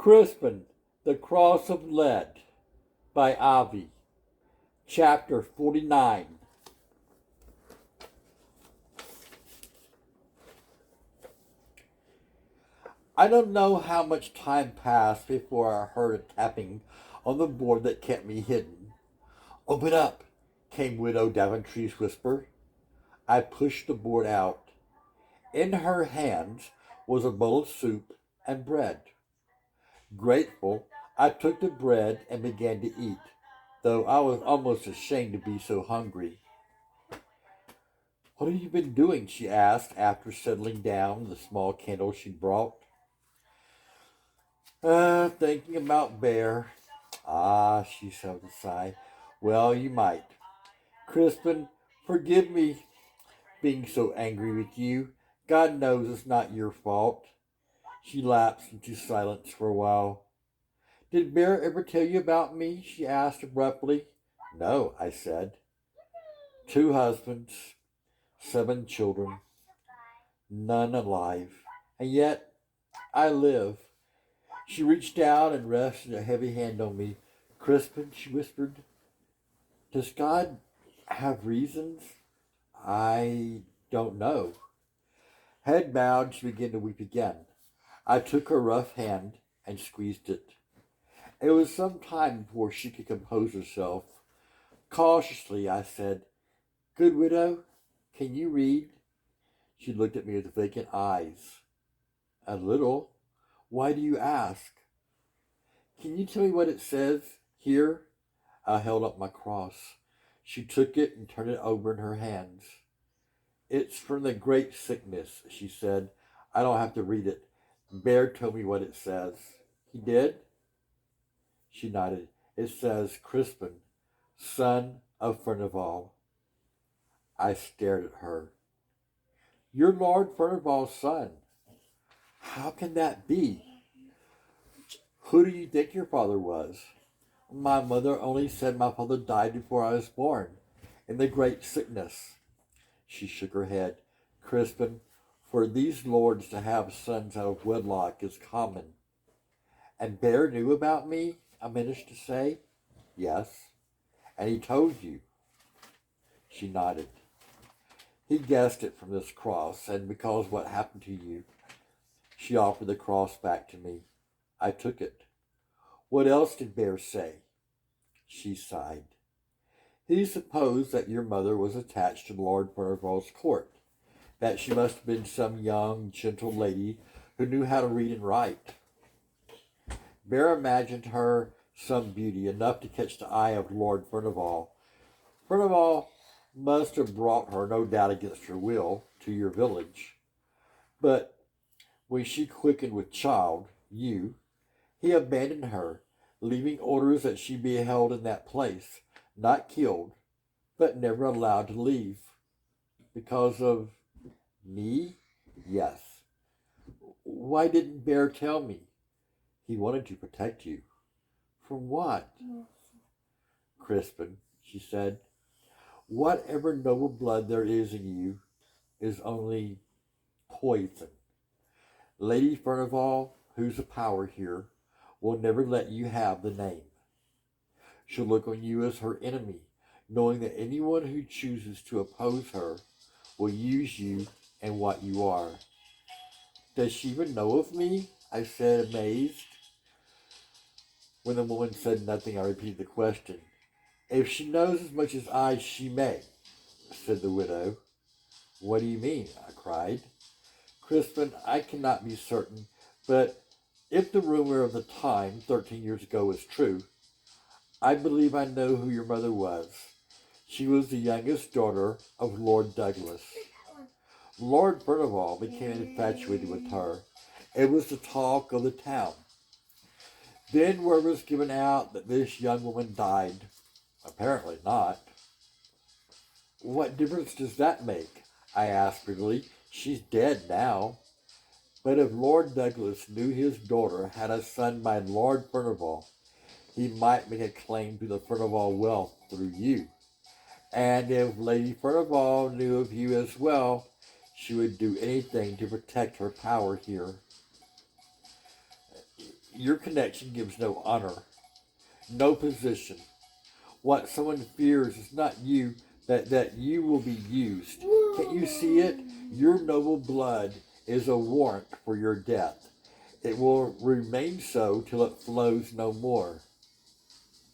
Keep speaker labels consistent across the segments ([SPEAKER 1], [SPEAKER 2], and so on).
[SPEAKER 1] Crispin, the Cross of Lead by Avi, Chapter 49. I don't know how much time passed before I heard a tapping on the board that kept me hidden. "Open up," came Widow Daventry's whisper. I pushed the board out. In her hands was a bowl of soup and bread. Grateful, I took the bread and began to eat, though I was almost ashamed to be so hungry. "What have you been doing?" she asked after settling down the small candle she'd brought. Thinking about Bear." "Ah," she said with a sigh. "Well, you might. Crispin, forgive me being so angry with you. God knows it's not your fault." She lapsed into silence for a while. "Did Bear ever tell you about me?" she asked abruptly. "No," I said. "2 husbands, 7 children, none alive. And yet I live." She reached out and rested a heavy hand on me. "Crispin," she whispered, "does God have reasons?" "I don't know." Head bowed, she began to weep again. I took her rough hand and squeezed it. It was some time before she could compose herself. Cautiously, I said, "Good widow, can you read?" She looked at me with vacant eyes. "A little. Why do you ask?" "Can you tell me what it says here?" I held up my cross. She took it and turned it over in her hands. "It's from the great sickness," she said. "I don't have to read it. Bear told me what it says." "He did?" She nodded. "It says, Crispin, son of Furnival." I stared at her. "You're Lord Furnival's son. How can that be? Who do you think your father was?" "My mother only said my father died before I was born, in the great sickness." She shook her head. "Crispin, for these lords to have sons out of wedlock is common." "And Bear knew about me?" I managed to say. "Yes." "And he told you?" She nodded. "He guessed it from this cross, and because what happened to you." She offered the cross back to me. I took it. "What else did Bear say?" She sighed. "He supposed that your mother was attached to Lord Furnival's court, that she must have been some young, gentle lady who knew how to read and write. Bear imagined her some beauty, enough to catch the eye of Lord Furnival. Furnival must have brought her, no doubt against her will, to your village. But when she quickened with child, you, he abandoned her, leaving orders that she be held in that place, not killed, but never allowed to leave." "Because of me?" "Yes." "Why didn't Bear tell me?" "He wanted to protect you." "From what?" "Crispin," she said, "whatever noble blood there is in you is only poison. Lady Furnival, who's a power here, will never let you have the name. She'll look on you as her enemy, knowing that anyone who chooses to oppose her will use you and what you are." "Does she even know of me?" I said, amazed. When the woman said nothing, I repeated the question. "If she knows as much as I, she may," said the widow. "What do you mean?" I cried. "Crispin, I cannot be certain, but if the rumor of the time, 13 years ago, is true, I believe I know who your mother was. She was the youngest daughter of Lord Douglas. Lord Furnival became infatuated with her. It was the talk of the town. Then word was given out that this young woman died. Apparently not." "What difference does that make?" I asked bitterly. "She's dead now." "But if Lord Douglas knew his daughter had a son by Lord Furnival, he might make a claim to the Furnival wealth through you. And if Lady Furnival knew of you as well, she would do anything to protect her power here." Your connection gives no honor, no position. What someone fears is not you, that you will be used. Can't you see it? Your noble blood is a warrant for your death. It will remain so till it flows no more.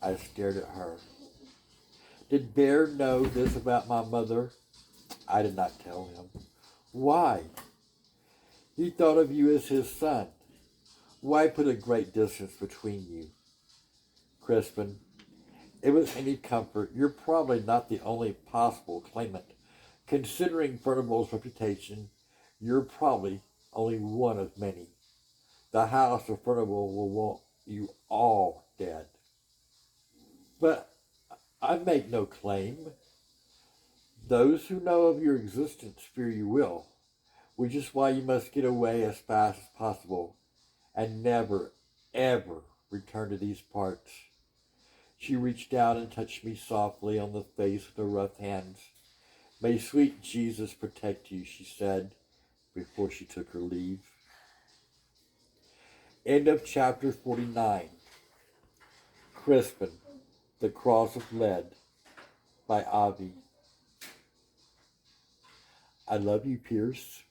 [SPEAKER 1] I stared at her. Did Bear know this about my mother? I did not tell him. Why? He thought of you as his son. Why put a great distance between you? Crispin, if it's any comfort, you're probably not the only possible claimant. Considering Furnival's reputation, you're probably only one of many. The house of Furnival will want you all dead. But I make no claim. Those who know of your existence fear you will, which is why you must get away as fast as possible and never, ever return to these parts. She reached out and touched me softly on the face with her rough hands. May sweet Jesus protect you, she said before she took her leave. End of chapter 49. Crispin, The Cross of Lead by Avi. I love you, Pierce.